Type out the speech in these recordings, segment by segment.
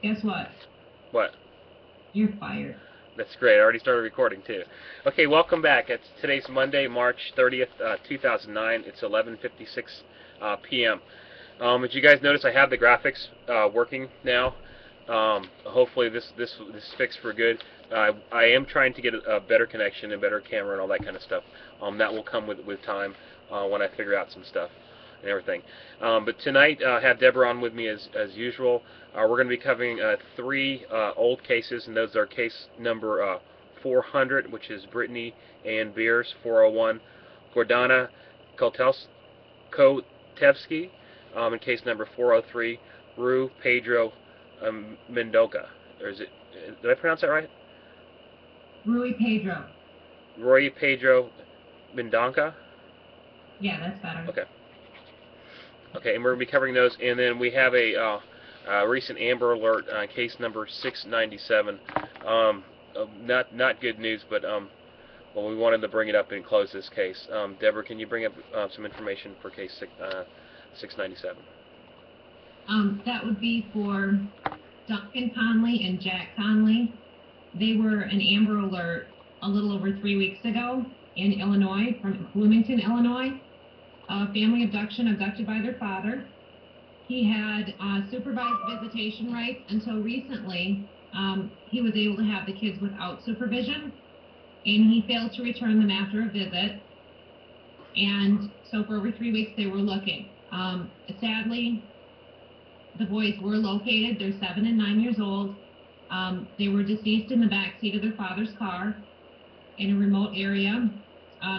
Guess what? What? You're fired. That's great. I already started recording too. Okay, welcome back. Today's Monday, March 30th, 2009. It's 11:56 p.m. As you guys notice, I have the graphics working now. Hopefully this fixed for good. I am trying to get a better connection, a better camera, and all that kind of stuff. That will come with time when I figure out some stuff and everything. But tonight, I have Deborah on with me as usual. We're going to be covering three old cases, and those are case number 400, which is Brittney and Beers, 401, Gordana Kotevsky, and case number 403, Rue Pedro Mendoca. Or is it? Did I pronounce that right? Rui Pedro. Roy Pedro Mendonca? Yeah, that's better. Okay. Okay, and we're going to be covering those, and then we have a recent Amber Alert case number 697. Not good news, but well, we wanted to bring it up and close this case. Deborah, can you bring up some information for case 697? That would be for Duncan Connolly and Jack Connolly. They were an Amber Alert a little over 3 weeks ago in Illinois, from Bloomington, Illinois. A family abducted by their father. He had supervised visitation rights until recently. He was able to have the kids without supervision, and he failed to return them after a visit. And so for over 3 weeks they were looking. Sadly, the boys were located. They're 7 and 9 years old. They were deceased in the back seat of their father's car in a remote area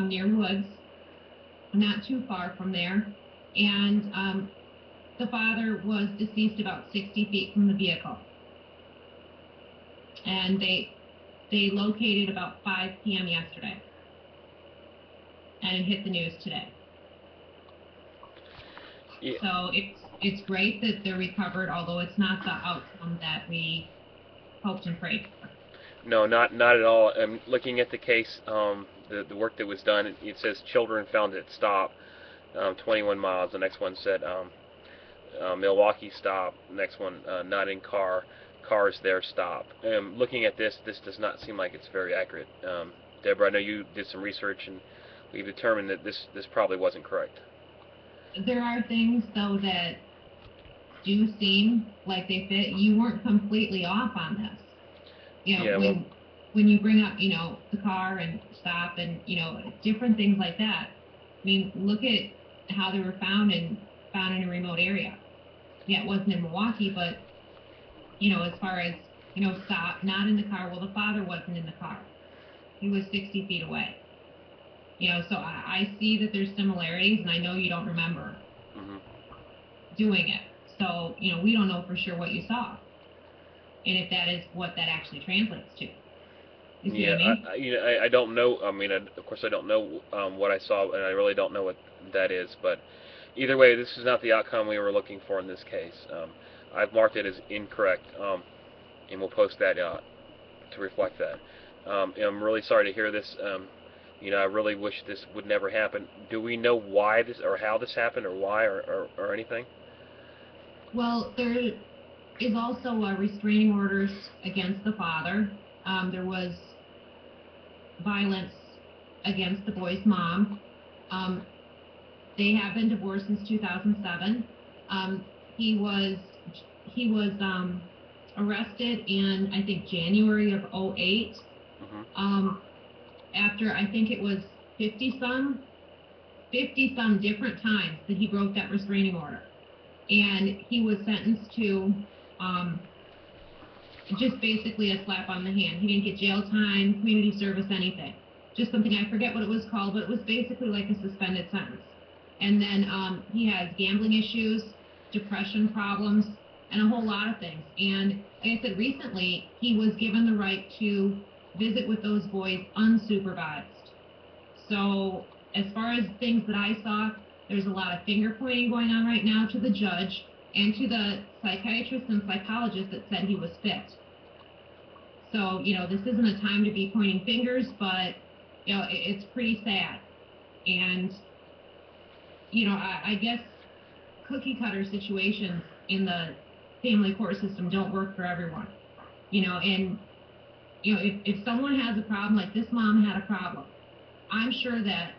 near woods, not too far from there. And the father was deceased about 60 feet from the vehicle. And they located about 5 p.m. yesterday. And it hit the news today. Yeah. So it's great that they're recovered, although it's not the outcome that we hoped and prayed for. No, not at all. Looking at the case, the work that was done, it says children found at stop, 21 miles. The next one said Milwaukee stop. The next one not in car. Cars there stop. Looking at this does not seem like it's very accurate. Deborah, I know you did some research, and we've determined that this probably wasn't correct. There are things, though, that do seem like they fit. You weren't completely off on this. You know, Yeah, when you bring up, the car and stop and, different things like that. I mean, look at how they were found in a remote area. Yeah, it wasn't in Milwaukee, but, as far as, stop, not in the car. Well, the father wasn't in the car. He was 60 feet away. So I see that there's similarities, and I know you don't remember doing it. So, we don't know for sure what you saw, and if that is what that actually translates to. You see what I mean? I don't know. I mean, of course, I don't know what I saw, and I really don't know what that is. But either way, this is not the outcome we were looking for in this case. I've marked it as incorrect, and we'll post that to reflect that. I'm really sorry to hear this. I really wish this would never happen. Do we know why this, or how this happened, or why, or anything? Well, there is also restraining orders against the father. There was violence against the boy's mom. They have been divorced since 2007. He was arrested in, I think, January of 2008. After, I think it was 50 some different times that he broke that restraining order. And he was sentenced to just basically a slap on the hand. He didn't get jail time, community service, anything. Just something, I forget what it was called, but it was basically like a suspended sentence. And then he has gambling issues, depression problems, and a whole lot of things. And like I said, recently, he was given the right to visit with those boys unsupervised. So as far as things that I saw, there's a lot of finger pointing going on right now to the judge and to the psychiatrist and psychologist that said he was fit. So, this isn't a time to be pointing fingers, but, it's pretty sad. And, I guess cookie cutter situations in the family court system don't work for everyone. You know, and you know, if someone has a problem, like this mom had a problem, I'm sure that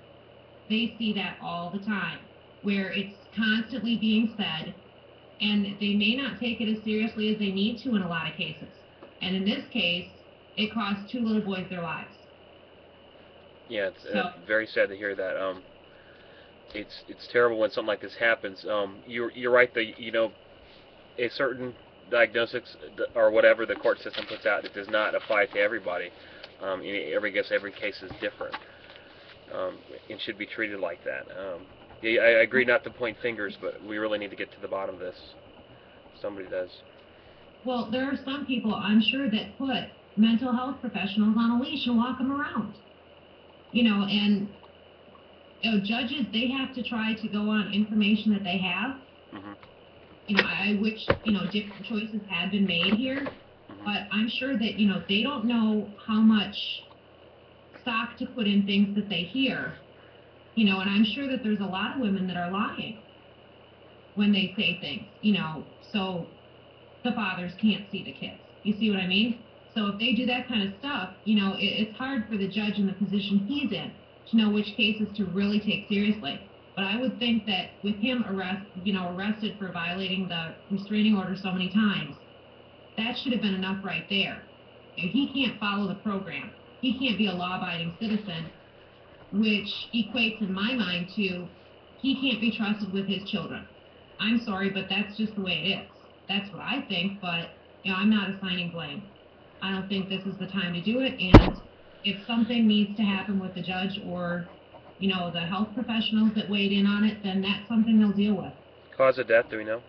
they see that all the time, where it's constantly being said, and they may not take it as seriously as they need to in a lot of cases. And in this case, it cost 2 little boys their lives. Yeah, it's very sad to hear that. It's terrible when something like this happens. You're right that, you know, a certain diagnosis or whatever the court system puts out, it does not apply to everybody. Every case is different, and should be treated like that. Yeah, I agree not to point fingers, but we really need to get to the bottom of this. Somebody does. Well, there are some people, I'm sure, that put mental health professionals on a leash and walk them around. You know, and you know, judges, they have to try to go on information that they have. Mm-hmm. You know, I wish, you know, different choices had been made here, Mm-hmm. but I'm sure that, you know, they don't know how much stock to put in things that they hear. You know, and I'm sure that there's a lot of women that are lying when they say things, you know, so the fathers can't see the kids. You see what I mean? So if they do that kind of stuff, you know, it's hard for the judge in the position he's in to know which cases to really take seriously. But I would think that with him arrested for violating the restraining order so many times, that should have been enough right there. You know, he can't follow the program. He can't be a law-abiding citizen, which equates in my mind to he can't be trusted with his children. I'm sorry, but that's just the way it is. That's what I think, but you know, I'm not assigning blame. I don't think this is the time to do it, and if something needs to happen with the judge or, you know, the health professionals that weighed in on it, then that's something they'll deal with. Cause of death, do we know?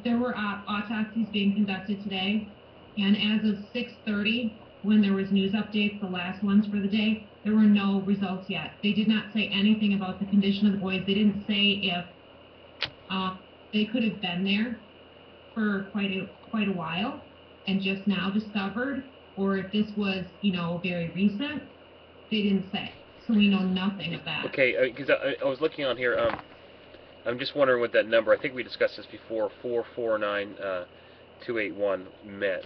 There were autopsies being conducted today, and as of 6:30, when there was news updates, the last ones for the day, there were no results yet. They did not say anything about the condition of the boys. They didn't say if they could have been there for quite a while and just now discovered, or if this was, you know, very recent. They didn't say, so we know nothing of that. Okay, because I was looking on here. I'm just wondering what that number. I think we discussed this before. 449,281 met.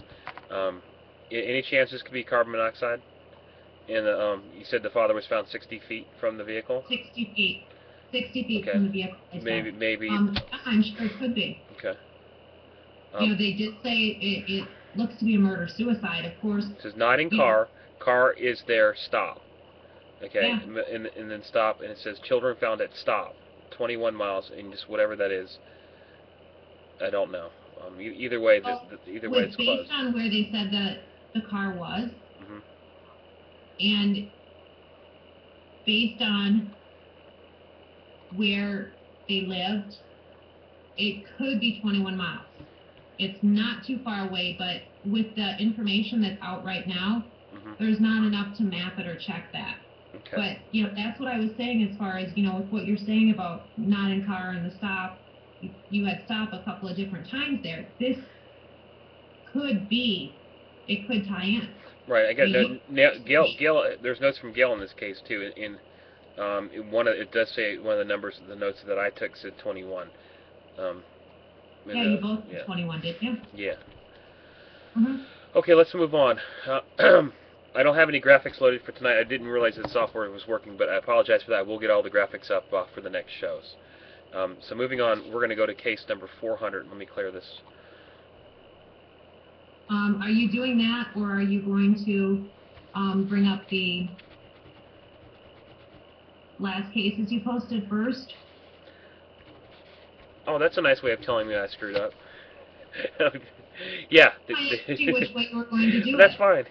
Any chance this could be carbon monoxide? And you said the father was found 60 feet from the vehicle. 60 feet. 60 feet Okay. from the vehicle. Maybe. I'm sure it could be. Okay. You know, they did say it looks to be a murder-suicide, of course. It says not in car. Car is there. Stop. Okay. Yeah. And then stop. And it says children found at stop. 21 miles, and just whatever that is. I don't know. Either way, either way, it's closed. Based on where they said that the car was, Mm-hmm. and based on where they lived, it could be 21 miles. It's not too far away, but with the information that's out right now, Mm-hmm. there's not enough to map it or check that. Okay. But, you know, that's what I was saying as far as, you know, with what you're saying about not in car and the stop. You had stop a couple of different times there. This could be, it could tie in. Right. I got Gail. There's notes from Gail in this case too. It does say one of the numbers, the notes that I took said 21. Yeah, you both did 21, didn't you? Yeah. Mm-hmm. Okay, let's move on. I don't have any graphics loaded for tonight. I didn't realize the software was working, but I apologize for that. We'll get all the graphics up for the next shows. So moving on, we're going to go to case number 400. Let me clear this. Are you doing that, or are you going to bring up the last cases you posted first? Oh, that's a nice way of telling me I screwed up. Yeah. I asked you which way you were going to do That's it. fine.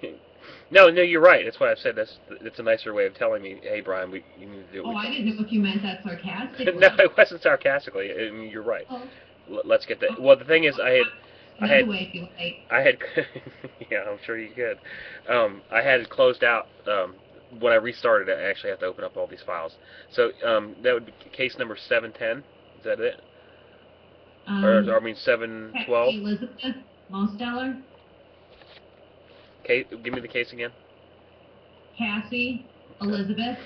No, you're right. That's why I've said that's a nicer way of telling me, hey, Brian, you need to do it. Oh, I didn't know if you meant that sarcastically. No, it wasn't sarcastically. I mean, you're right. Oh. Let's get that. Well, the thing is, I had, way if you like. yeah, I'm sure you could. I had it closed out. When I restarted it, I actually have to open up all these files. So that would be case number 710. Is that it? Or I mean 712. Elizabeth Mosteller. Okay, give me the case again. Cassie Elizabeth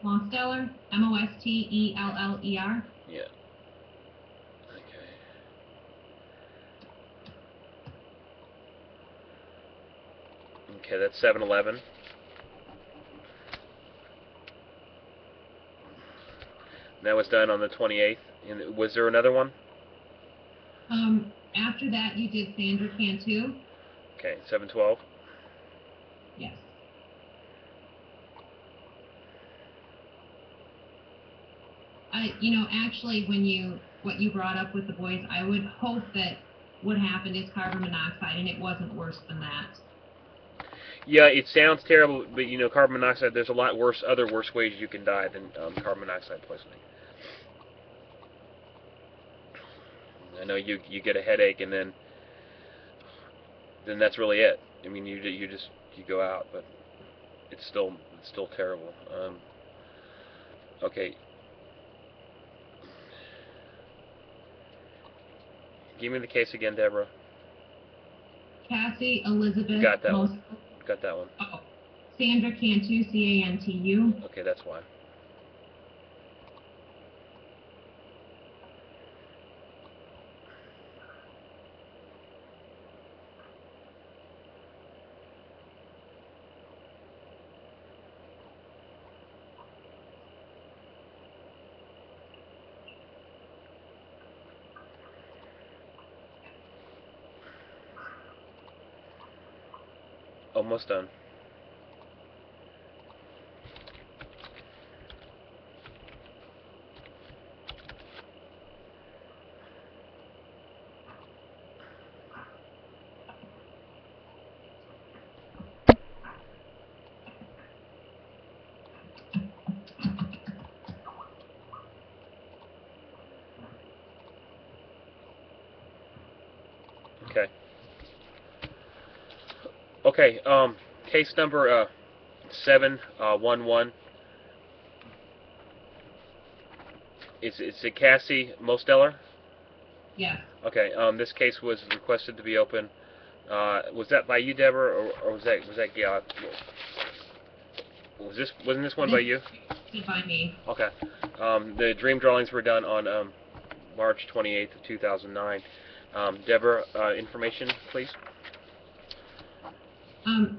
Mosteller. Mosteller. Yeah. Okay. Okay, that's 7-11. That was done on the 28th. And was there another one? After that, you did Sandra Cantu. Okay, 7-12. Yes. Actually, what you brought up with the boys, I would hope that what happened is carbon monoxide, and it wasn't worse than that. Yeah, it sounds terrible, but carbon monoxide. There's a lot worse, other worse ways you can die than carbon monoxide poisoning. I know you get a headache, and then that's really it. I mean, you go out, but it's still terrible. Okay. Give me the case again, Deborah. Cassie Elizabeth. Got that one. Got that one. Oh, Sandra Cantu, Cantu. Okay, that's why. Almost done. Okay. Okay. Case number 711. It's a Cassie Mosteller. Yes. Okay. This case was requested to be open. Was that by you, Deborah, or was that wasn't this one by you? By me. Okay. The dream drawings were done on March 28th of 2009. Deborah, information, please.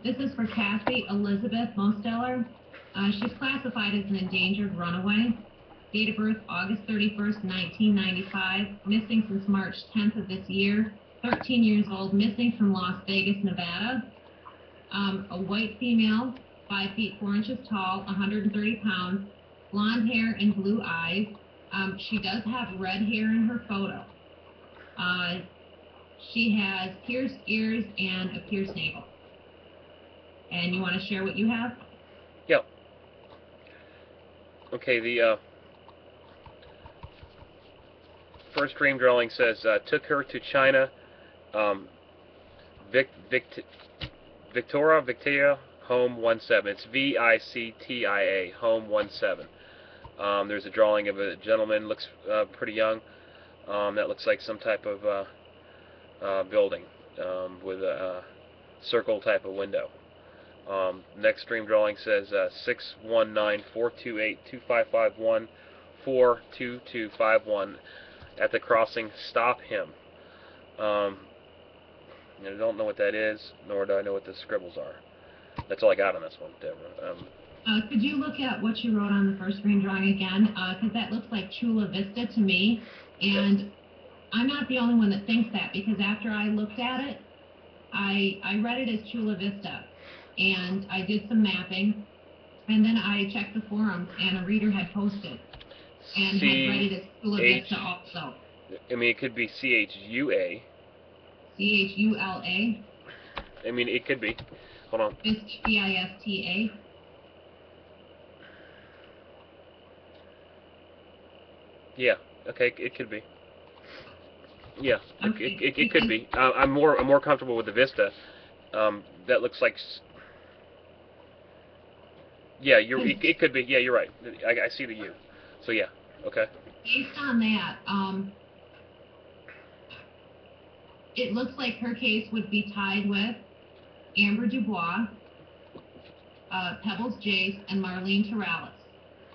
This is for Cassie Elizabeth Mosteller. She's classified as an endangered runaway. Date of birth, August 31st, 1995. Missing since March 10th of this year. 13 years old, missing from Las Vegas, Nevada. A white female, 5 feet 4 inches tall, 130 pounds, blonde hair and blue eyes. She does have red hair in her photo. She has pierced ears and a pierced navel. And you want to share what you have? Yeah. Okay, the first dream drawing says, took her to China, Victoria, home 17. It's VICTIA, home 17. There's a drawing of a gentleman, looks pretty young. That looks like some type of building with a circle type of window. Next dream drawing says 619-428-2551-42251 at the crossing. Stop him. I don't know what that is, nor do I know what the scribbles are. That's all I got on this one, Deborah. Could you look at what you wrote on the first dream drawing again? Because that looks like Chula Vista to me, and I'm not the only one that thinks that, because after I looked at it, I read it as Chula Vista, and I did some mapping, and then I checked the forums, and a reader had posted, and had read it as Chula Vista also. I mean, it could be CHUA. CHULA? I mean, it could be. Hold on. VISTA? Yeah. Okay. It could be. Yeah. Okay. It could be. I'm more comfortable with the Vista. That looks like. Yeah. It could be. Yeah. You're right. I see the U. So yeah. Okay. Based on that, it looks like her case would be tied with Amber Dubois, Pebbles Jace, and Marlene Terralis.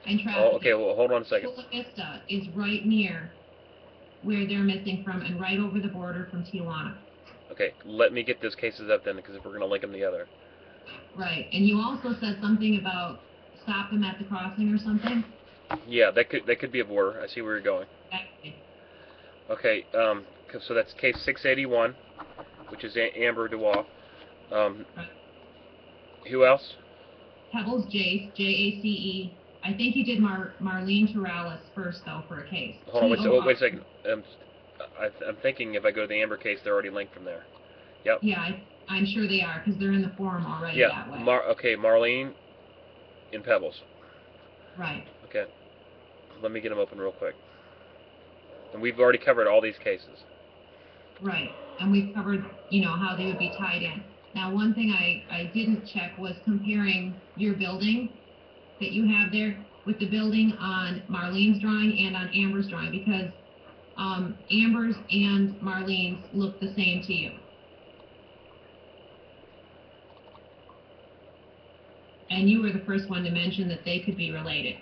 And oh, okay. Well, hold on a second. Chula Vista is right near where they're missing from, and right over the border from Tijuana. Okay. Let me get those cases up then, because if we're going to link them together. Right. And you also said something about stop them at the crossing or something? Yeah, that could be a border. I see where you're going. Exactly. Okay, so that's case 681, which is Amber Dubois. Right. Who else? Pebbles Jace, Jace. I think you did Marlene Torales first, though, for a case. Hold on, wait a second. I'm thinking if I go to the Amber case, they're already linked from there. Yep. Yeah, I'm sure they are, because they're in the forum already Yeah. that way. Okay, Marlene in Pebbles. Right. Okay. Let me get them open real quick. And we've already covered all these cases. Right. And we've covered, how they would be tied in. Now, one thing I didn't check was comparing your building that you have there with the building on Marlene's drawing and on Amber's drawing, because Amber's and Marlene's look the same to you. And you were the first one to mention that they could be related.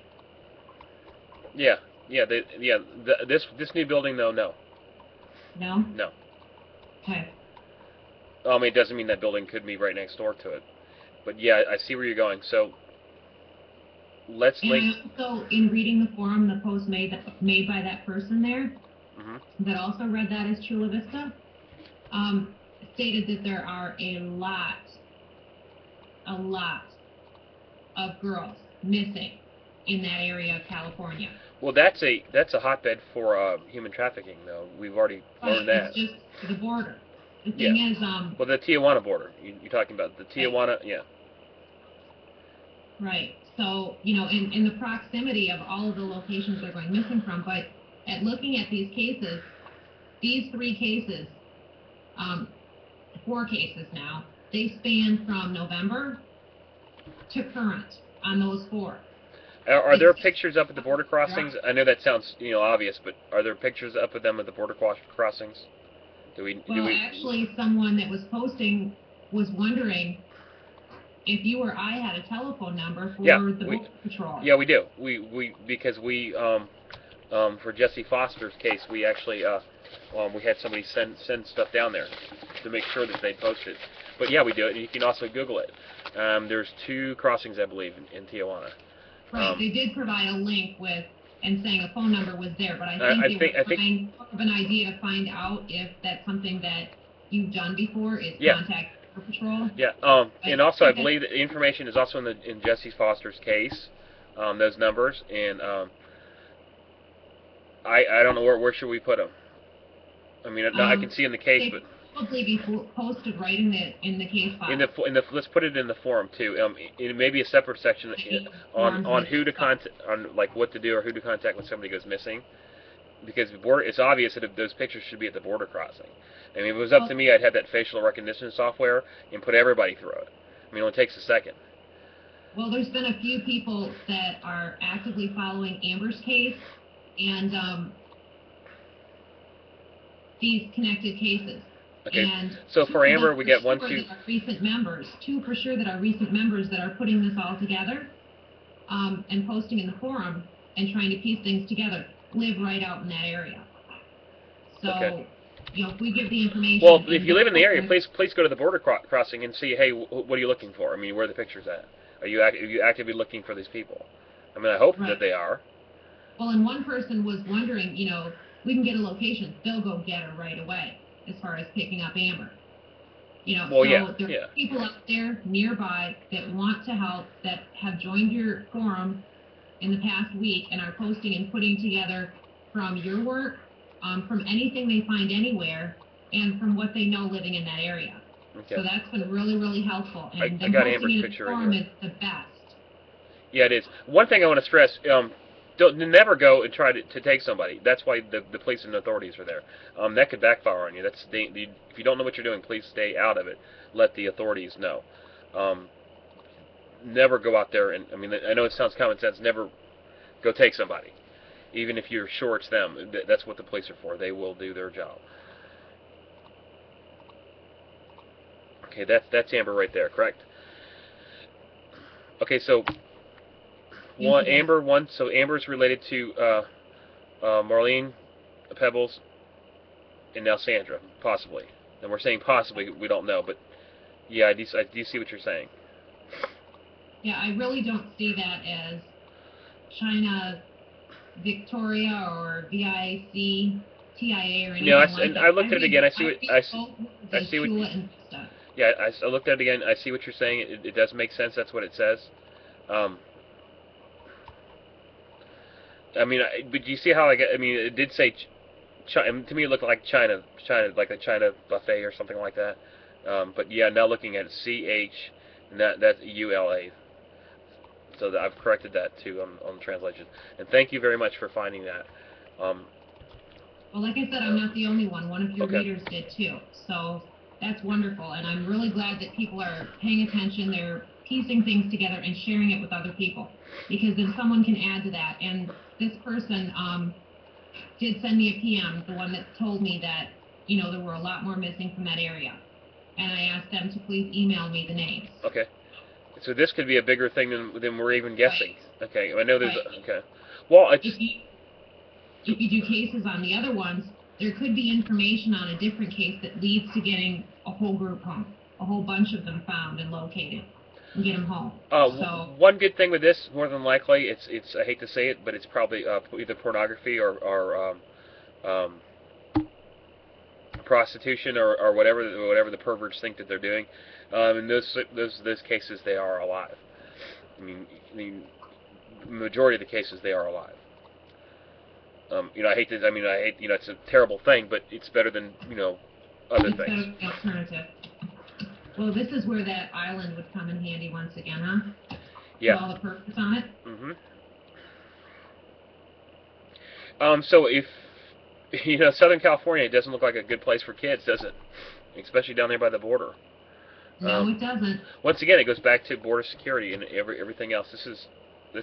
Yeah. This new building, though, no. No? No. Okay. I mean, it doesn't mean that building could be right next door to it. But yeah, I see where you're going. So let's link. And also, in reading the forum, the post made by that person there, that also read that as Chula Vista, stated that there are a lot of girls missing in that area of California. Well, that's a hotbed for human trafficking, though. We've already learned that. It's just the border. The thing is, well, the Tijuana border. You're talking about the Tijuana, yeah. Right. So, in the proximity of all of the locations they're going missing from, but at looking at these cases, these 3 cases, 4 cases now, they span from November to current on those 4. Are there pictures up at the border crossings? I know that sounds, obvious, but are there pictures up of them at the border crossings? Actually, someone that was posting was wondering if you or I had a telephone number for the Border Patrol. Yeah, we do. Because for Jesse Foster's case, we actually we had somebody send stuff down there to make sure that they posted. But yeah, we do it, and you can also Google it. There's 2 crossings, I believe, in Tijuana. Right. They did provide a link and saying a phone number was there, but I think they were trying of an idea to find out if that's something that you've done before is contact Border Patrol. Yeah. And also, I believe that the information is also in Jesse Foster's case, those numbers, and I don't know where should we put them. I mean, I can see in the case, but probably be posted right in the case file. Let's put it in the forum too. It may be a separate section on who to contact, on like what to do or who to contact when somebody goes missing, because it's obvious that those pictures should be at the border crossing. I mean, if it was up to me, I'd have that facial recognition software and put everybody through it. I mean, it only takes a second. Well, there's been a few people that are actively following Amber's case and these connected cases. Okay. And so for Amber, we get 1, 2. Recent members, 2 for sure that are recent members that are putting this all together, and posting in the forum and trying to piece things together, live right out in that area. So, if we give the information. Well, if you live in the area, please go to the border crossing and see. Hey, what are you looking for? I mean, where are the pictures at? Are you actively looking for these people? I mean, I hope that they are. Well, and one person was wondering, we can get a location. They'll go get her right away. As far as picking up Amber, there are people out there nearby that want to help, that have joined your forum in the past week and are posting and putting together from your work, from anything they find anywhere, and from what they know living in that area. Okay. So that's been really, really helpful. And I got Amber's picture right here. Is the best. Yeah, it is. One thing I want to stress. Never go and try to take somebody. That's why the police and authorities are there. That could backfire on you. If you don't know what you're doing, please stay out of it. Let the authorities know. Never go out there and, I mean, I know it sounds common sense, never go take somebody. Even if you're sure it's them. That's what the police are for. They will do their job. Okay, that's Amber right there, correct? Okay, so so Amber's related to Marlene, Pebbles, and now Sandra, possibly. And we're saying possibly, we don't know, but yeah, I do see what you're saying. Yeah, I really don't see that as China Victoria or VIC, TIA or No, anything like that. I looked at it again. I see what I The see what. Chula and Vista. Yeah, I looked at it again. I see what you're saying. It does make sense. That's what it says. Um, I mean, but do you see how I mean, it did say China. To me, it looked like China, like a China buffet or something like that. But yeah, now looking at it, CH, and that's ULA. So I've corrected that too on the translation. And thank you very much for finding that. Um, Well, like I said, I'm not the only one. One of your Okay. readers did too. So that's wonderful. And I'm really glad that people are paying attention. They're piecing things together and sharing it with other people. Because then someone can add to that. And this person did send me a PM, the one that told me that, there were a lot more missing from that area. And I asked them to please email me the names. Okay. So this could be a bigger thing than we're even guessing. Right. Okay. I know there's Right. okay. Well, it's if you do cases on the other ones, there could be information on a different case that leads to getting a whole group home, a whole bunch of them found and located, and get them home. So one good thing with this, more than likely, it's I hate to say it, but it's probably either pornography or prostitution or whatever the perverts think that they're doing. In those cases, they are alive. I mean, the majority of the cases they are alive. I hate to. I mean, I hate. It's a terrible thing, but it's better than other it's things. better than the alternative. Well, this is where that island would come in handy once again, huh? Yeah. With all the perks on it. Mhm. So if Southern California, it doesn't look like a good place for kids, does it? Especially down there by the border. No, it doesn't. Once again, it goes back to border security and everything else. This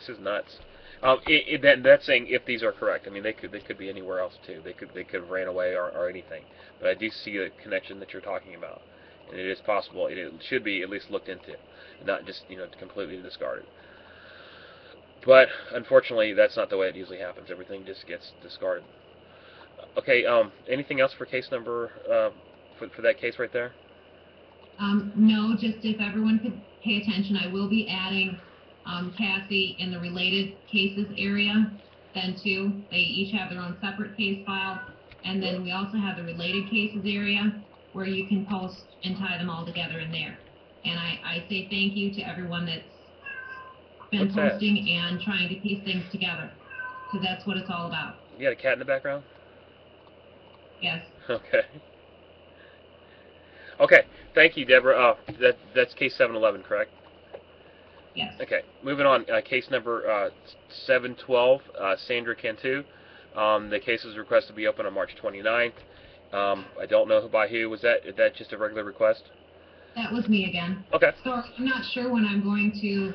is nuts. That's saying if these are correct. I mean, they could be anywhere else too. They could have ran away or anything. But I do see the connection that you're talking about, and it is possible. It should be at least looked into, not just completely discarded. But unfortunately, that's not the way it usually happens. Everything just gets discarded. Okay. Anything else for case number for that case right there? No, just if everyone could pay attention, I will be adding Cassie in the related cases area then too. They each have their own separate case file, and then we also have the related cases area where you can post and tie them all together in there. And I say thank you to everyone that's been posting and trying to piece things together, because that's what it's all about. You got a cat in the background? Yes. Okay. Okay, thank you, Deborah. That's case 711, correct? Yes. Okay, moving on. Case number 712, Sandra Cantu. The case was requested to be open on March 29th. I don't know by who. Is that just a regular request? That was me again. Okay. So I'm not sure when I'm going to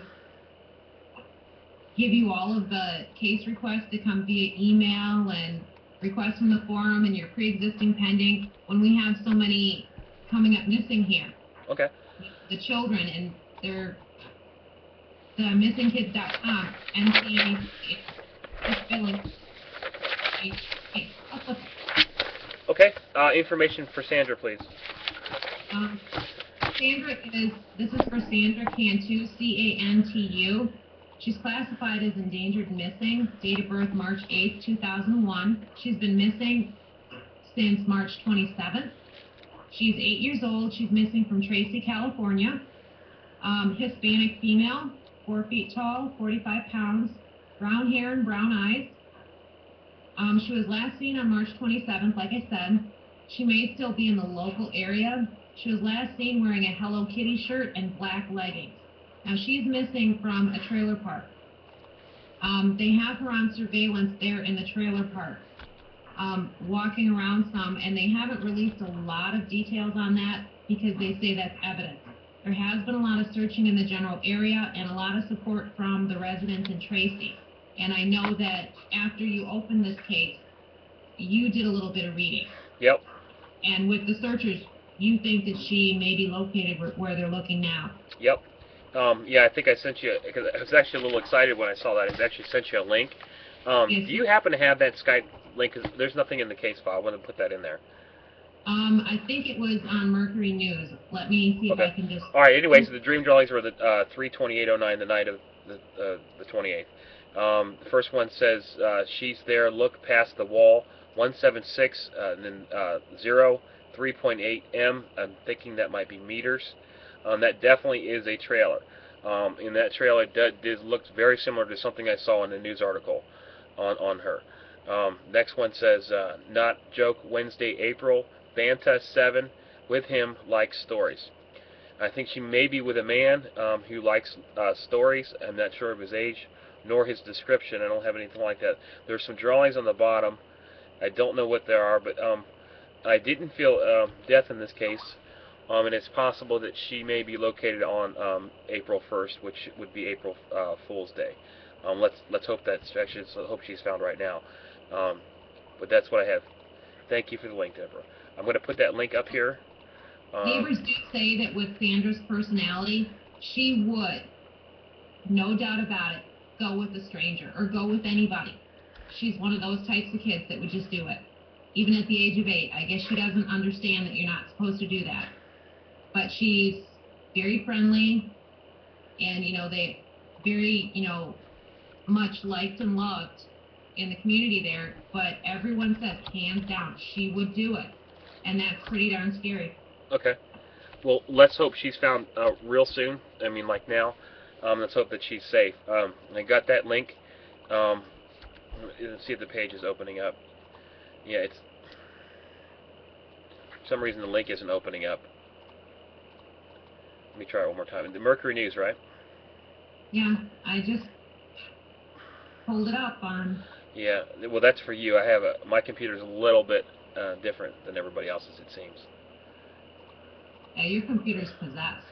give you all of the case requests to come via email and requests from the forum and your pre-existing pending when we have so many coming up missing here. Okay. The children, and they're the missingkids.com and Okay. Information for Sandra, please. This is for Sandra Cantu, C-A-N-T-U. She's classified as endangered and missing. Date of birth March 8th, 2001. She's been missing since March 27th. She's 8 years old. She's missing from Tracy, California. Hispanic female, 4 feet tall, 45 pounds, brown hair and brown eyes. She was last seen on March 27th, like I said. She may still be in the local area. She was last seen wearing a Hello Kitty shirt and black leggings. Now, she's missing from a trailer park. They have her on surveillance there in the trailer park, walking around some, and they haven't released a lot of details on that because they say that's evidence. There has been a lot of searching in the general area and a lot of support from the residents in Tracy. And I know that after you opened this case, you did a little bit of reading. Yep. And with the searchers, you think that she may be located where they're looking now. Yep. Yeah, I think I sent you, because I was actually a little excited when I saw that. I actually sent you a link. Yes. Do you happen to have that Skype link? Because there's nothing in the case file. I want to put that in there. I think it was on Mercury News. Let me see if I can just... All right, anyway, so the dream drawings were the 3/28/09, the night of the 28th. The first one says, she's there, look past the wall, 176, and then 0, 3.8 m. I'm thinking that might be meters. That definitely is a trailer. In that trailer, it looks very similar to something I saw in a news article on her. Next one says, not joke, Wednesday, April, Banta 7, with him, likes stories. I think she may be with a man who likes stories. I'm not sure of his age nor his description. I don't have anything like that. There's some drawings on the bottom. I don't know what they are, but I didn't feel death in this case, and it's possible that she may be located on April 1st, which would be April Fool's Day. Let's hope that's actually. I hope she's found right now. But that's what I have. Thank you for the link, Deborah. I'm going to put that link up here. Neighbors do say that with Sandra's personality, she would, no doubt about it, go with a stranger or go with anybody. She's one of those types of kids that would just do it. Even at the age of 8. I guess she doesn't understand that you're not supposed to do that. But she's very friendly, and, they very, much liked and loved in the community there. But everyone says, hands down, she would do it. And that's pretty darn scary. Okay. Well, let's hope she's found real soon. I mean, like now. Let's hope that she's safe. I got that link. Let's see if the page is opening up. Yeah, it's... For some reason, the link isn't opening up. Let me try it one more time. The Mercury News, right? Yeah, I just pulled it up on... Yeah, well, that's for you. I have my computer's a little bit different than everybody else's, it seems. Yeah, your computer's possessed.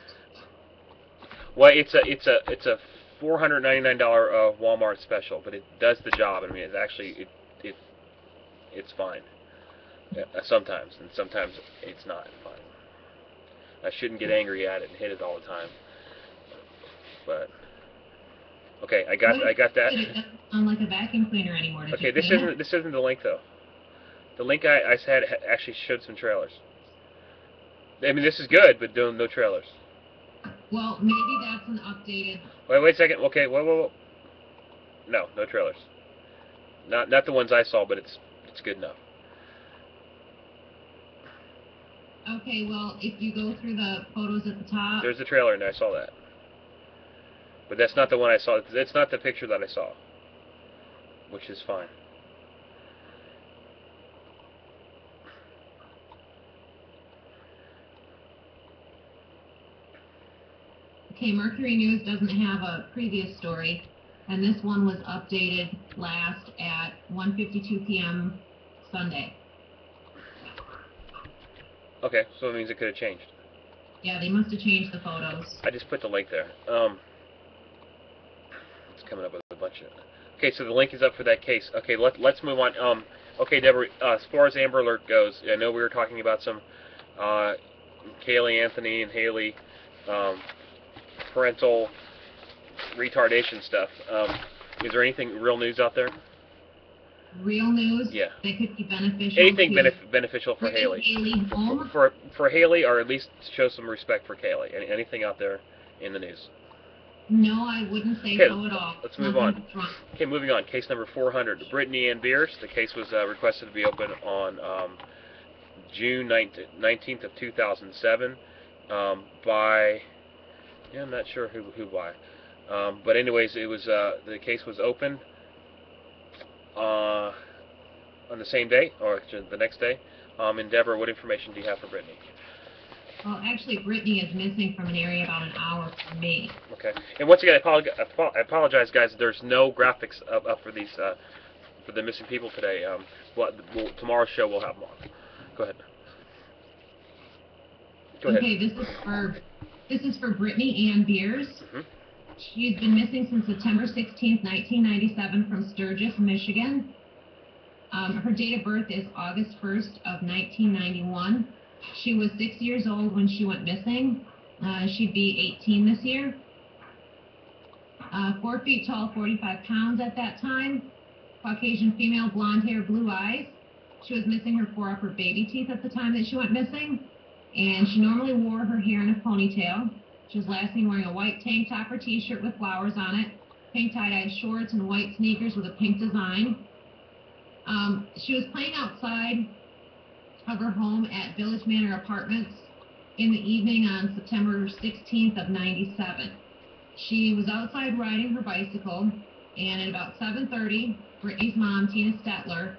Well, it's a $499 Walmart special, but it does the job. I mean, it's actually it's fine. Sometimes, and sometimes it's not fine. I shouldn't get angry at it and hit it all the time. But okay, I got that. It doesn't sound like a vacuum cleaner anymore. Okay, this isn't the link though. The link I had actually showed some trailers. I mean, this is good, but no trailers. Well, maybe that's an updated... Wait a second. Okay, whoa. No trailers. Not the ones I saw, but it's good enough. Okay, well, if you go through the photos at the top... There's the trailer in there, I saw that. But that's not the one I saw. It's not the picture that I saw. Which is fine. Okay, Mercury News doesn't have a previous story, and this one was updated last at 1:52 p.m. Sunday. Okay, so it means it could have changed. Yeah, they must have changed the photos. I just put the link there. It's coming up with a bunch of... Okay, so the link is up for that case. Okay, let's move on. Okay, Deborah, as far as Amber Alert goes, I know we were talking about some Kaylee, Anthony, and Haley parental retardation stuff. Is there anything real news out there? Real news? Yeah. That could be beneficial. Anything beneficial for Haley. Haley home? For Haley, or at least show some respect for Kaylee. Anything out there in the news? No, I wouldn't say so at all. Let's move on. Okay, moving on. Case number 400. Brittney and Beers. The case was requested to be open on June 19th of 2007 by... Yeah, I'm not sure who by. But anyways, it was the case was open on the same day, or the next day. And Deborah, what information do you have for Brittney? Well, actually, Brittney is missing from an area about an hour from me. Okay. And once again, I apologize, guys. There's no graphics up for these for the missing people today. Tomorrow's show we'll have them on. Go ahead. Go ahead. Okay, this is for Brittney Ann Beers. Mm-hmm. She's been missing since September 16th, 1997 from Sturgis, Michigan. Her date of birth is August 1st of 1991. She was 6 years old when she went missing. She'd be 18 this year. 4 feet tall, 45 pounds at that time. Caucasian female, blonde hair, blue eyes. She was missing her 4 upper baby teeth at the time that she went missing, and she normally wore her hair in a ponytail. She was last seen wearing a white tank top or t-shirt with flowers on it, pink tie-dyed shorts, and white sneakers with a pink design. She was playing outside of her home at Village Manor Apartments in the evening on September 16th of 97. She was outside riding her bicycle, and at about 7:30, Brittney's mom, Tina Stetler,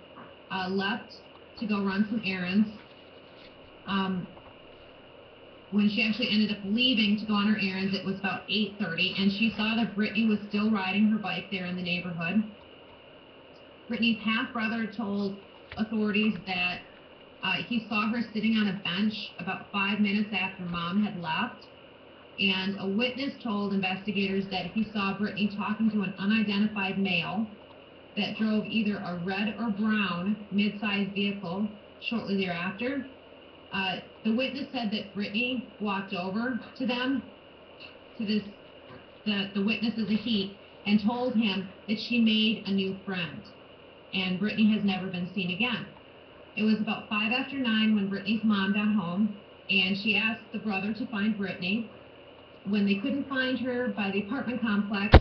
left to go run some errands. When she actually ended up leaving to go on her errands, it was about 8:30, and she saw that Brittney was still riding her bike there in the neighborhood. Brittney's half-brother told authorities that he saw her sitting on a bench about 5 minutes after Mom had left, and a witness told investigators that he saw Brittney talking to an unidentified male that drove either a red or brown mid-sized vehicle shortly thereafter. The witness said that Brittney walked over to them, to the witness is a he, and told him that she made a new friend, and Brittney has never been seen again. It was about 5 after 9 when Brittney's mom got home, and she asked the brother to find Brittney. When they couldn't find her by the apartment complex,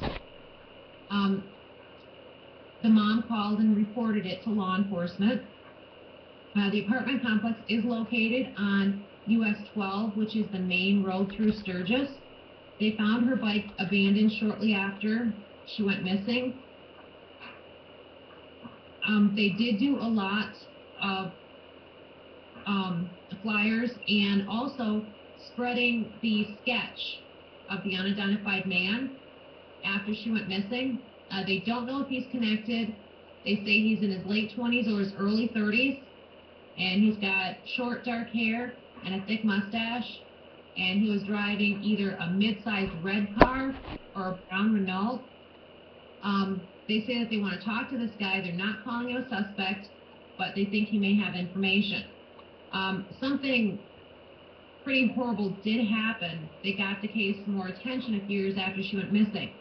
the mom called and reported it to law enforcement. The apartment complex is located on US 12, which is the main road through Sturgis. They found her bike abandoned shortly after she went missing. They did do a lot of flyers and also spreading the sketch of the unidentified man after she went missing. They don't know if he's connected. They say he's in his late 20s or his early 30s, and he's got short dark hair and a thick mustache, and he was driving either a mid-sized red car or a brown Renault. They say that they want to talk to this guy. They're not calling him a suspect, but they think he may have information. Something pretty horrible did happen. They got the case more attention a few years after she went missing.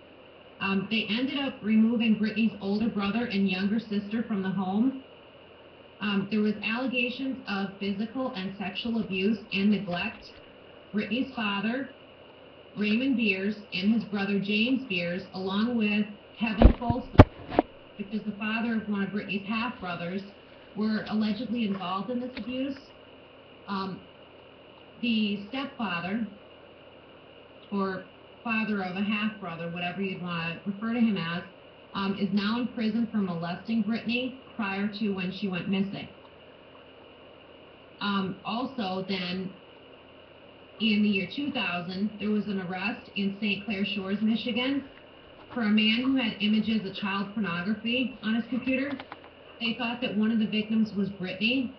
They ended up removing Brittney's older brother and younger sister from the home. There was allegations of physical and sexual abuse and neglect. Brittney's father, Raymond Beers, and his brother James Beers, along with Kevin Folsom, which is the father of one of Brittney's half-brothers, were allegedly involved in this abuse. The stepfather, or father of a half-brother, whatever you'd want to refer to him as, is now in prison for molesting Brittney prior to when she went missing. Also, then, in the year 2000, there was an arrest in St. Clair Shores, Michigan, for a man who had images of child pornography on his computer. They thought that one of the victims was Brittney,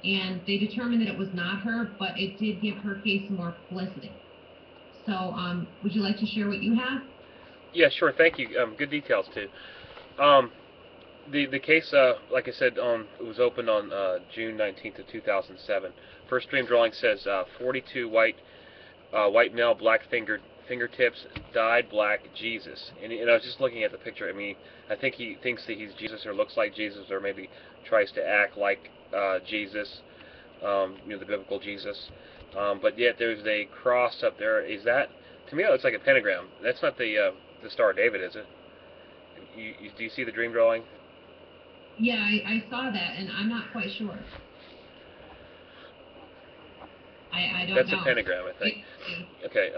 and they determined that it was not her, but it did give her case more publicity. So, would you like to share what you have? Yeah, sure. Thank you. Good details too. The case, like I said, it was opened on June 19th of 2007. First dream drawing says 42 white male, black fingertips, dyed black Jesus. And I was just looking at the picture. I mean, I think he thinks that he's Jesus or looks like Jesus or maybe tries to act like Jesus, the biblical Jesus. But yet there's a cross up there. Is that, to me, it looks like a pentagram. That's not the Star of David, is it? Do you see the dream drawing? Yeah, I saw that, and I'm not quite sure. I don't know. That's a pentagram, I think. Okay.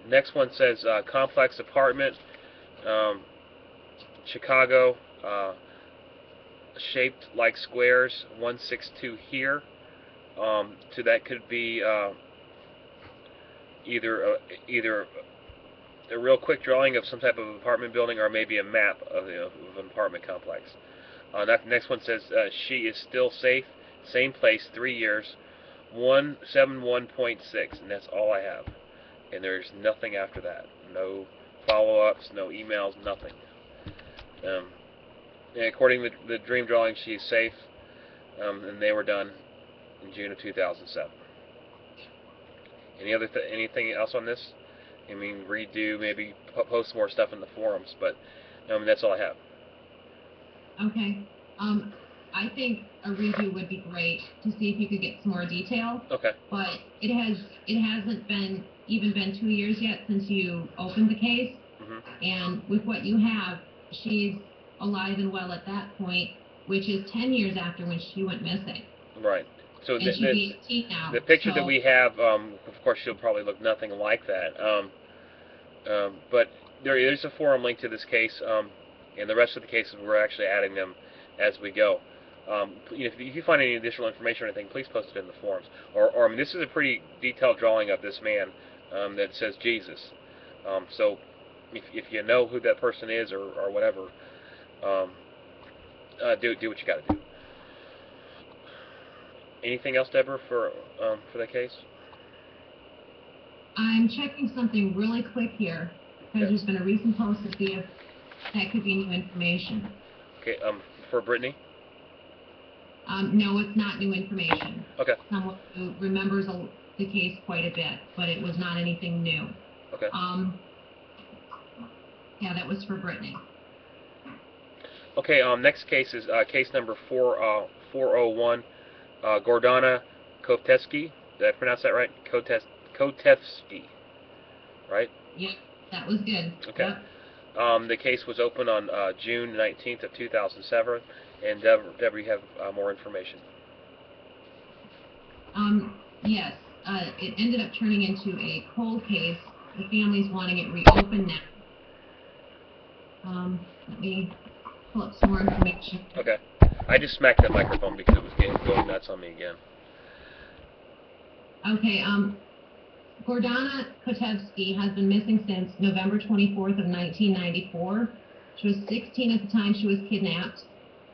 Next one says complex apartment, Chicago, shaped like squares, 162 here. So that could be either a real quick drawing of some type of apartment building or maybe a map of an apartment complex. That next one says she is still safe, same place, 3 years, 171.6, and that's all I have. And there's nothing after that. No follow-ups, no emails, nothing. And according to the dream drawing, she's safe, and they were done in June of 2007. Anything else on this? I mean, redo, maybe post more stuff in the forums, but that's all I have. Okay. I think a redo would be great to see if you could get some more detail. Okay. But it hasn't been 2 years yet since you opened the case. And with what you have, she's alive and well at that point, which is 10 years after when she went missing. Right. So and she'd be 18 now. The picture that we have, of course, she'll probably look nothing like that. But there is a forum link to this case, and the rest of the cases we're actually adding them as we go. If you find any additional information or anything, please post it in the forums. Or I mean, this is a pretty detailed drawing of this man that says Jesus. So if you know who that person is or whatever, do what you got to do. Anything else, Deborah, for that case? I'm checking something really quick here because there's been a recent post to see if that could be new information. Okay. For Brittney? No, it's not new information. Okay. Someone who remembers the case quite a bit, but it was not anything new. Okay. Yeah, that was for Brittney. Okay. Next case is case number 401. Gordana Kotevsky. Did I pronounce that right? Kotevsky. Right? Yeah, that was good. Okay. Yep. The case was opened on June 19th of 2007. And Deborah, you have more information. Yes. It ended up turning into a cold case. The family's wanting it reopened now. Let me pull up some more information. Okay. I just smacked the microphone because it was going nuts on me again. Okay. Gordana Kotevsky has been missing since November 24th of 1994. She was 16 at the time she was kidnapped,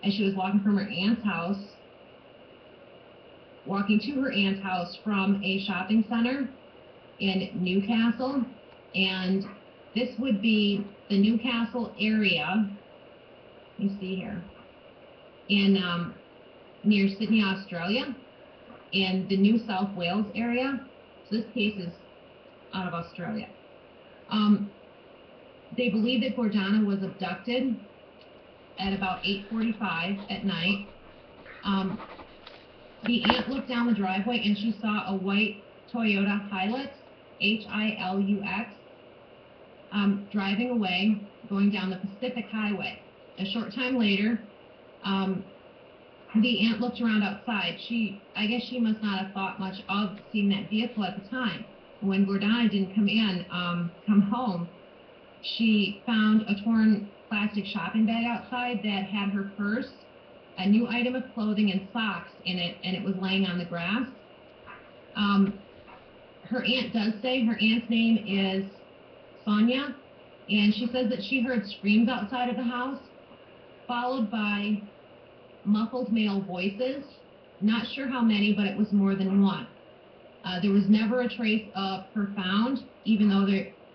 and she was walking to her aunt's house from a shopping center in Newcastle. And this would be the Newcastle area. Let me see here. In near Sydney, Australia, in the New South Wales area. So this case is out of Australia. They believe that Gordana was abducted at about 8:45 at night. The aunt looked down the driveway and she saw a white Toyota Hilux, Hilux, driving away, going down the Pacific Highway. A short time later, the aunt looked around outside. I guess she must not have thought much of seeing that vehicle at the time. When Gordana didn't come home, she found a torn plastic shopping bag outside that had her purse, a new item of clothing, and socks in it, and it was laying on the grass. Her aunt does say her aunt's name is Sonia, and she says that she heard screams outside of the house, followed by muffled male voices. Not sure how many, but it was more than one. There was never a trace of her found, even though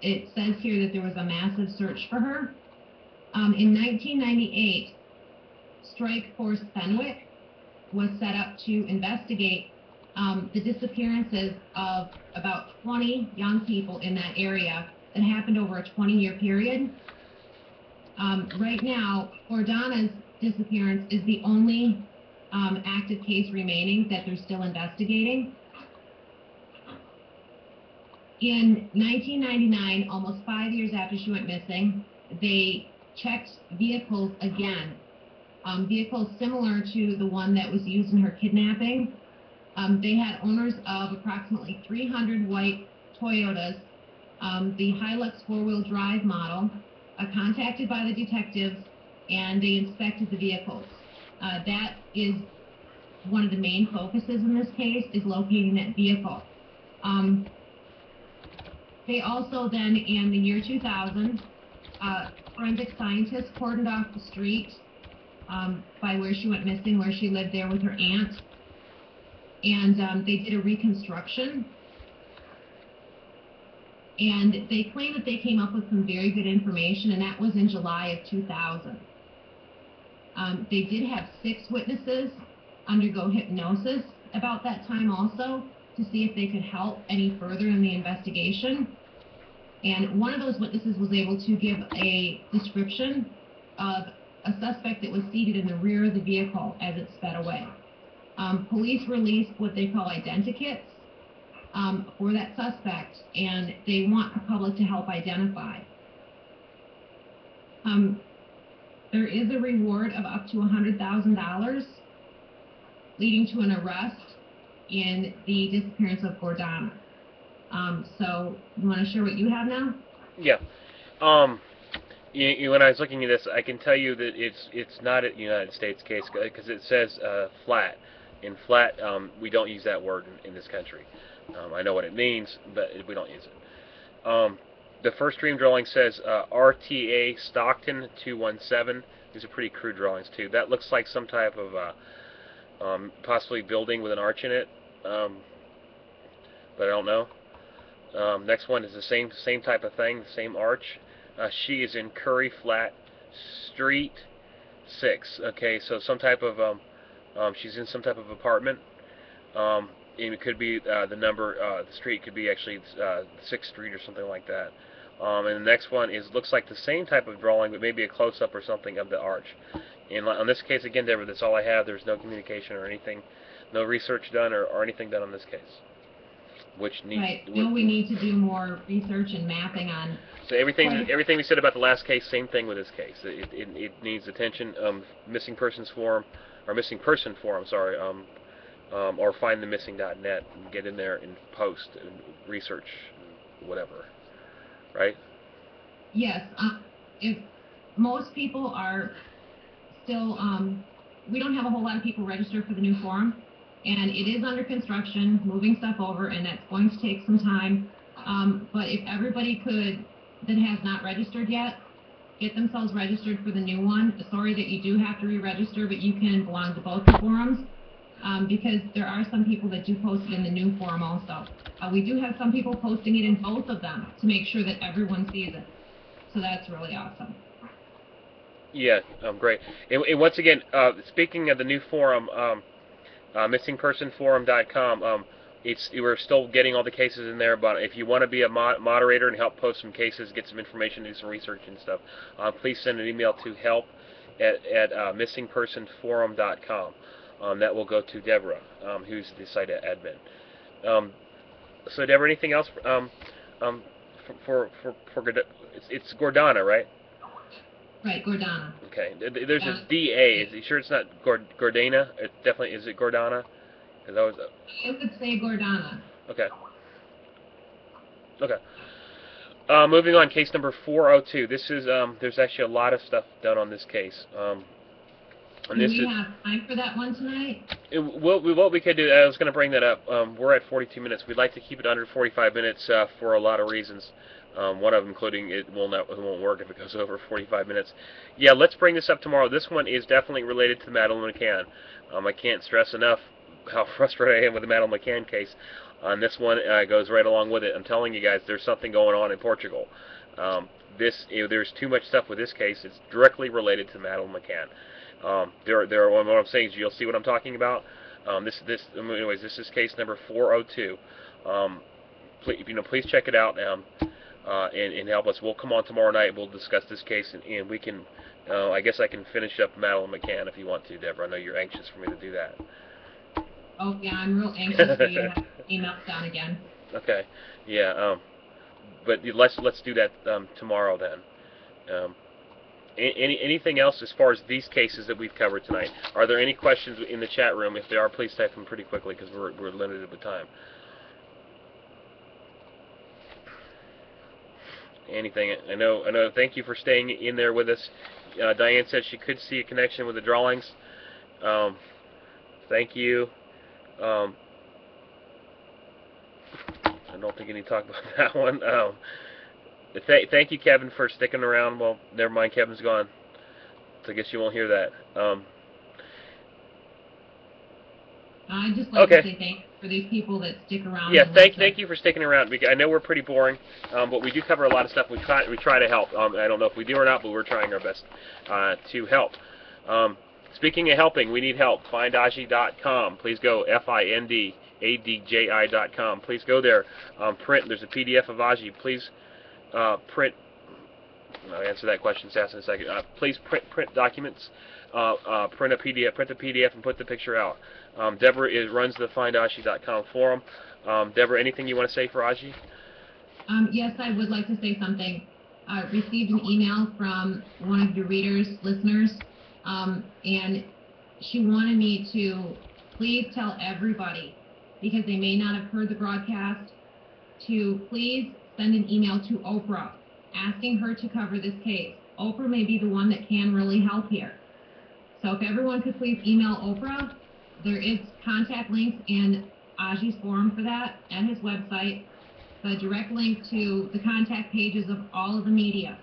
it says here that there was a massive search for her. In 1998, Strike Force Fenwick was set up to investigate the disappearances of about 20 young people in that area that happened over a 20-year period. Right now, Gordana's disappearance is the only active case remaining that they're still investigating. In 1999, almost 5 years after she went missing, they checked vehicles again. Vehicles similar to the one that was used in her kidnapping. They had owners of approximately 300 white Toyotas, the Hilux four-wheel drive model, contacted by the detectives, and they inspected the vehicles. That is one of the main focuses in this case, is locating that vehicle. They also then, in the year 2000, forensic scientists cordoned off the street by where she went missing, where she lived there with her aunt, and they did a reconstruction. And they claim that they came up with some very good information, and that was in July of 2000. They did have 6 witnesses undergo hypnosis about that time also, to see if they could help any further in the investigation. And one of those witnesses was able to give a description of a suspect that was seated in the rear of the vehicle as it sped away. Police released what they call identikits for that suspect, and they want the public to help identify. There is a reward of up to $100,000 leading to an arrest in the disappearance of Gordana. So you want to share what you have now? Yeah. When I was looking at this, I can tell you that it's not a United States case because it says flat. In flat, we don't use that word in this country. I know what it means, but we don't use it. The first dream drawing says RTA Stockton 217. These are pretty crude drawings too. That looks like some type of possibly building with an arch in it, but I don't know. Next one is the same type of thing, the same arch. She is in Curry Flat Street 6. Okay, so some type of she's in some type of apartment. And it could be the number, the street could be actually 6th Street or something like that. And the next one looks like the same type of drawing, but maybe a close-up or something of the arch. And on this case, again, Deborah, that's all I have. There's no communication or anything, no research done or anything done on this case. Which needs, right. No, we need to do more research and mapping on. So everything we said about the last case, same thing with this case. It needs attention. Missing persons forum, or missing person forum, sorry. Or findthemissing.net and get in there and post and research, whatever. Right? Yes. If most people are still, we don't have a whole lot of people registered for the new forum, and it is under construction, moving stuff over, and that's going to take some time. But if everybody could, that has not registered yet, get themselves registered for the new one. Sorry that you do have to re-register, but you can belong to both the forums. Because there are some people that do post it in the new forum also. We do have some people posting it in both of them to make sure that everyone sees it. So that's really awesome. Yeah, great. And once again, speaking of the new forum, missingpersonforum.com, we're still getting all the cases in there, but if you want to be a moderator and help post some cases, get some information, do some research and stuff, please send an email to help@missingpersonforum.com. That will go to Deborah, who's the site admin. So Deborah, anything else for it's Gordana, right? Right, Gordana. Okay. There's a DA. Is you sure it's not Gordana? It definitely is it Gordana? Because I was. It would say Gordana. Okay. Okay. Moving on, case number 402. This is there's actually a lot of stuff done on this case. Do we have time for that one tonight? What we could do, I was going to bring that up. We're at 42 minutes. We'd like to keep it under 45 minutes for a lot of reasons. One of them including it won't work if it goes over 45 minutes. Yeah, let's bring this up tomorrow. This one is definitely related to Madeleine McCann. I can't stress enough how frustrated I am with the Madeleine McCann case. This one goes right along with it. I'm telling you guys, there's something going on in Portugal. There's too much stuff with this case. It's directly related to Madeleine McCann. What I'm saying is you'll see what I'm talking about. Anyways, this is case number 402. Please check it out and help us. We'll come on tomorrow night. We'll discuss this case and we can. I guess I can finish up Madeleine McCann if you want to, Deborah. I know you're anxious for me to do that. Oh yeah, I'm real anxious for you to have emails down again. Okay, yeah. But let's do that tomorrow then. Anything else as far as these cases that we've covered tonight? Are there any questions in the chat room? If there are, please type them pretty quickly because we're limited with time. Anything? I know. Thank you for staying in there with us. Diane said she could see a connection with the drawings. Thank you. I don't think I need to talk about that one. Thank you, Kevin, for sticking around. Well, never mind, Kevin's gone. So I guess you won't hear that. I'd just like to say thank you for these people that stick around. Yeah, thank you for sticking around. I know we're pretty boring, but we do cover a lot of stuff. We try to help. I don't know if we do or not, but we're trying our best to help. Speaking of helping, we need help. Findaji.com. Please go, FINDADJI.com. Please go there. Print. There's a PDF of Aji. Please print I'll answer that question, Sass, in a second. Please print documents. Print the PDF, and put the picture out. Deborah runs the findaji.com forum. Deborah, anything you want to say for Aji? Yes, I would like to say something. I received an email from one of your readers, listeners, and she wanted me to please tell everybody, because they may not have heard the broadcast, to please send an email to Oprah asking her to cover this case. Oprah may be the one that can really help here. So if everyone could please email Oprah, there is contact links in Aji's forum for that, and his website, the direct link to the contact pages of all of the media.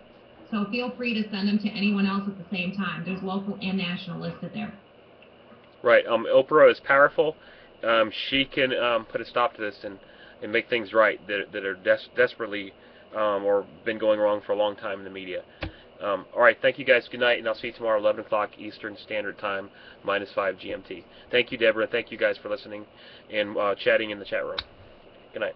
So feel free to send them to anyone else at the same time. There's local and national listed there. Right. Oprah is powerful. She can put a stop to this and make things right that are desperately or been going wrong for a long time in the media. All right. Thank you guys. Good night, and I'll see you tomorrow, 11 o'clock Eastern Standard Time, -5 GMT. Thank you, Deborah. Thank you guys for listening and chatting in the chat room. Good night.